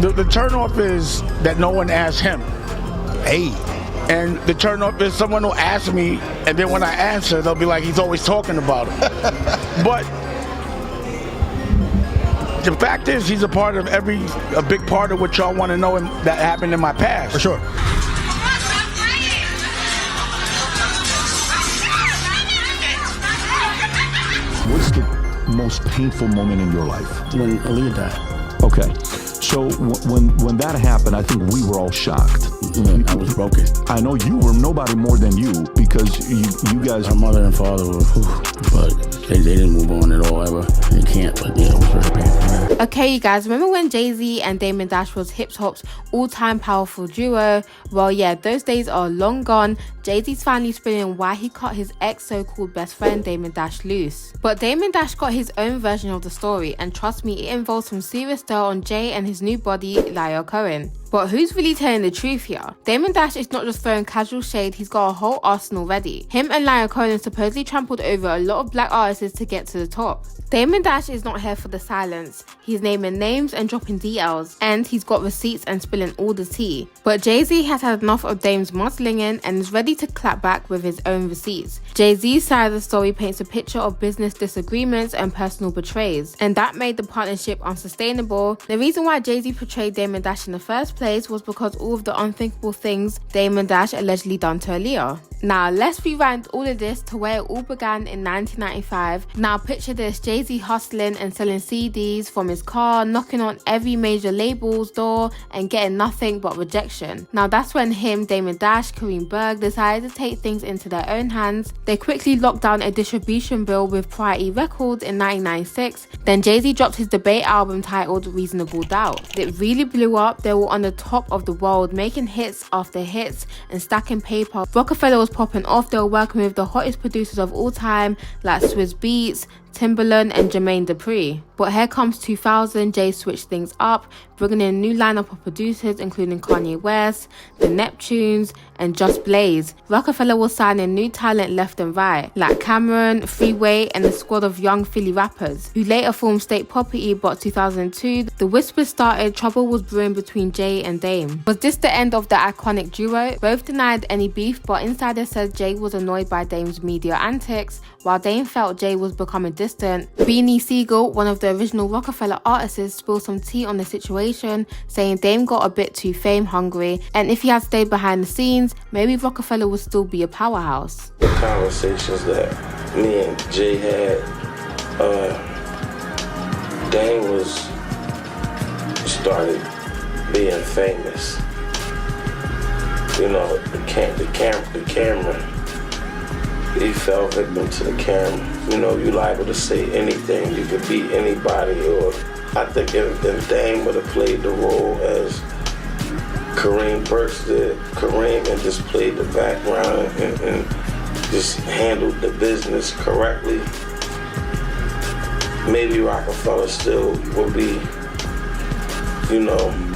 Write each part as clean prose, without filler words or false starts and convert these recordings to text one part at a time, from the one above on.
The turnoff is that no one asked him. Hey. And the turnoff is someone will ask me, and then when I answer, they'll be like, he's always talking about it. But the fact is, he's a part of a big part of what y'all want to know that happened in my past. For sure. What's the most painful moment in your life? When Aaliyah died. Okay. So when that happened, I think we were all shocked. I was broken. I know you were nobody more than you because you guys. My mother and father were, but they didn't move on at all ever. They can't, but yeah, it was very painful. Okay, you guys, remember when Jay-Z and Damon Dash was hip-hop's all-time powerful duo? Well, yeah, those days are long gone. Jay-Z's finally spilling why he cut his ex so-called best friend Damon Dash loose. But Damon Dash got his own version of the story, and trust me, it involves some serious dirt on Jay and his new body, Lyor Cohen. But who's really telling the truth here? Damon Dash is not just throwing casual shade, he's got a whole arsenal ready. Him and Lyor Cohen supposedly trampled over a lot of black artists to get to the top. Damon Dash is not here for the silence. He's naming names and dropping details, and he's got receipts and spilling all the tea. But Jay-Z has had enough of Dame's mudslinging and is ready to clap back with his own receipts. Jay-Z's side of the story paints a picture of business disagreements and personal betrays, and that made the partnership unsustainable. The reason why Jay-Z portrayed Damon Dash in the first place was because all of the unthinkable things Damon Dash allegedly done to Aaliyah. Now let's rewind all of this to where it all began in 1995. Now picture this, Jay-Z hustling and selling CDs from his car, knocking on every major label's door and getting nothing but rejection. Now that's when him, Damon Dash, Kareem Berg decided to take things into their own hands. They quickly locked down a distribution deal with Priority Records in 1996. Then Jay-Z dropped his debate album titled Reasonable Doubt. It really blew up. They were on the top of the world, making hits after hits and stacking paper. Roc-A-Fella was popping off. They were working with the hottest producers of all time like Swizz Beatz, Timbaland and Jermaine Dupri. But here comes 2000, Jay switched things up, bringing in a new lineup of producers including Kanye West, the Neptunes and Just Blaze. Roc-A-Fella was signing new talent left and right, like Cameron, Freeway and a squad of young Philly rappers, who later formed State Property. But 2002, the whispers started, trouble was brewing between Jay and Dame. Was this the end of the iconic duo? Both denied any beef, but insiders said Jay was annoyed by Dame's media antics, while Dame felt Jay was becoming distant. Beanie Siegel, one of the original Roc-A-Fella artists, spilled some tea on the situation, saying Dame got a bit too fame hungry, and if he had stayed behind the scenes, maybe Roc-A-Fella would still be a powerhouse. The conversations that me and Jay had, Dame started being famous. You know, the camera. He fell victim to the camera. You know, you're liable to say anything. You could beat anybody. Or I think if Dame would have played the role as Kareem Burks did, Kareem, and just played the background and just handled the business correctly, maybe Roc-A-Fella still would be, you know,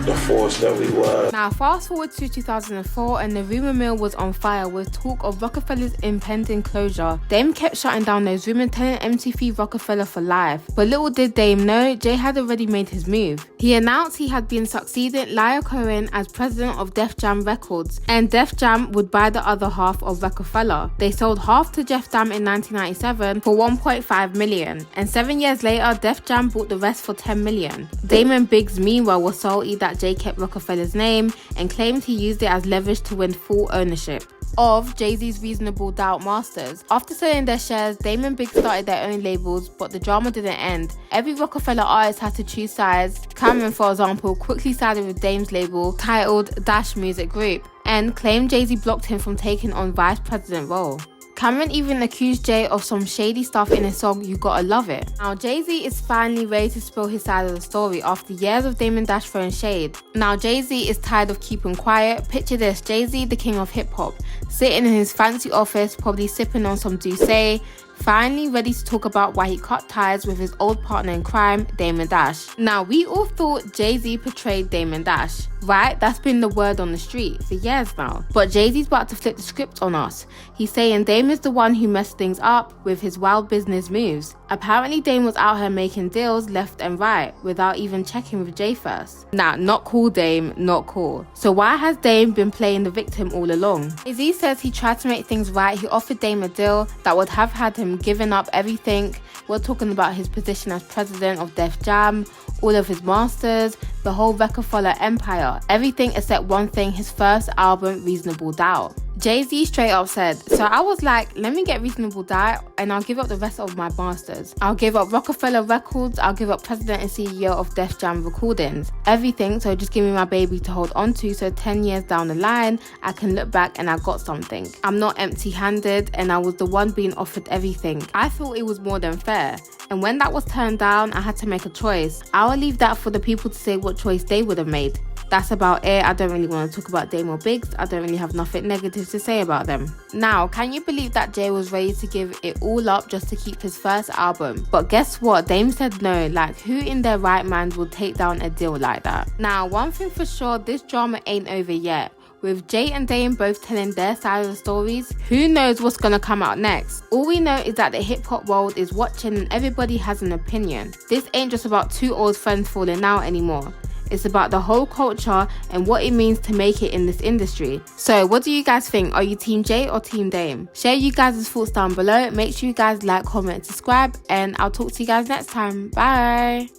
the force that we were. Now fast forward to 2004 and the rumor mill was on fire with talk of Roc-A-Fella's impending closure. Dame kept shutting down those rumors, telling MTV Roc-A-Fella for life. But little did Dame know, Jay had already made his move. He announced he had been succeeding Lyor Cohen as president of Def Jam Records, and Def Jam would buy the other half of Roc-A-Fella. They sold half to Def Jam in 1997 for $1.5 million, and 7 years later Def Jam bought the rest for $10 million. Dame and Biggs meanwhile were salty that Jay kept Roc-A-Fella's name and claimed he used it as leverage to win full ownership of Jay-Z's Reasonable Doubt masters. After selling their shares, Dame and Biggs started their own labels, but the drama didn't end. Every Roc-A-Fella artist had to choose sides. Cameron, for example, quickly sided with Dame's label, titled Dash Music Group, and claimed Jay-Z blocked him from taking on vice president role. Cameron even accused Jay of some shady stuff in his song You Gotta Love It. Now Jay-Z is finally ready to spill his side of the story after years of Damon Dash throwing shade. Now Jay-Z is tired of keeping quiet. Picture this, Jay-Z, the king of hip hop, sitting in his fancy office, probably sipping on some decay, finally ready to talk about why he cut ties with his old partner in crime, Damon Dash. Now, we all thought Jay-Z portrayed Damon Dash, right? That's been the word on the street for years now. But Jay-Z's about to flip the script on us. He's saying Dame is the one who messed things up with his wild business moves. Apparently, Dame was out here making deals left and right without even checking with Jay first. Nah, not cool, Dame, not cool. So why has Dame been playing the victim all along? Jay-Z says he tried to make things right. He offered Dame a deal that would have had him giving up everything. We're talking about his position as president of Def Jam, all of his masters, the whole Roc-A-Fella empire, everything except one thing, his first album, Reasonable Doubt. Jay-Z straight up said, so I was like, let me get Reasonable Doubt and I'll give up the rest of my masters. I'll give up Roc-A-Fella Records, I'll give up president and CEO of Def Jam Recordings. Everything, so just give me my baby to hold on to so 10 years down the line, I can look back and I got something. I'm not empty-handed and I was the one being offered everything. I thought it was more than fair. And when that was turned down, I had to make a choice. I will leave that for the people to say what choice they would have made. That's about it. I don't really want to talk about Dame or Biggs. I don't really have nothing negative to say about them. Now, can you believe that Jay was ready to give it all up just to keep his first album? But guess what? Dame said no. Like, who in their right mind would take down a deal like that? Now, one thing for sure, this drama ain't over yet. With Jay and Dame both telling their side of the stories, who knows what's gonna come out next? All we know is that the hip-hop world is watching and everybody has an opinion. This ain't just about two old friends falling out anymore. It's about the whole culture and what it means to make it in this industry. So what do you guys think? Are you Team Jay or Team Dame? Share you guys' thoughts down below. Make sure you guys like, comment, subscribe, and I'll talk to you guys next time. Bye!